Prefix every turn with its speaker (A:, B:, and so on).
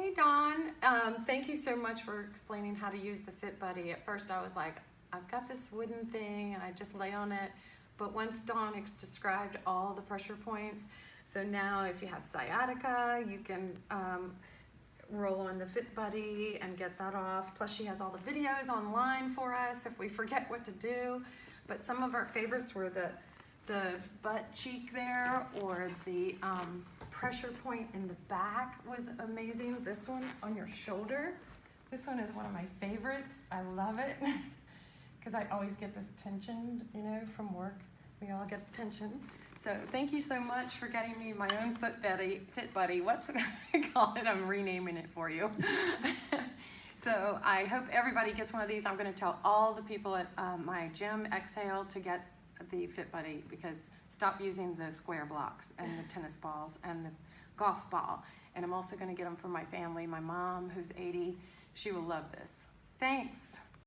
A: Hey Dawn, thank you so much for explaining how to use the Fit Buddy. At first I was like, I've got this wooden thing and I just lay on it. But once Dawn described all the pressure points, so now if you have sciatica, you can roll on the Fit Buddy and get that off. Plus she has all the videos online for us if we forget what to do. But some of our favorites were the butt cheek there, or the pressure point in the back was amazing. This one on your shoulder, this one is one of my favorites. I love it because I always get this tension, you know, from work. We all get tension. So thank you so much for getting me my own Fit Buddy. What's I call it? I'm renaming it for you. So I hope everybody gets one of these. I'm going to tell all the people at my gym, Exhale, to get the Fit Buddy, because stop using the square blocks and the tennis balls and the golf ball. And I'm also going to get them for my family. My mom, who's 80, she will love this. Thanks.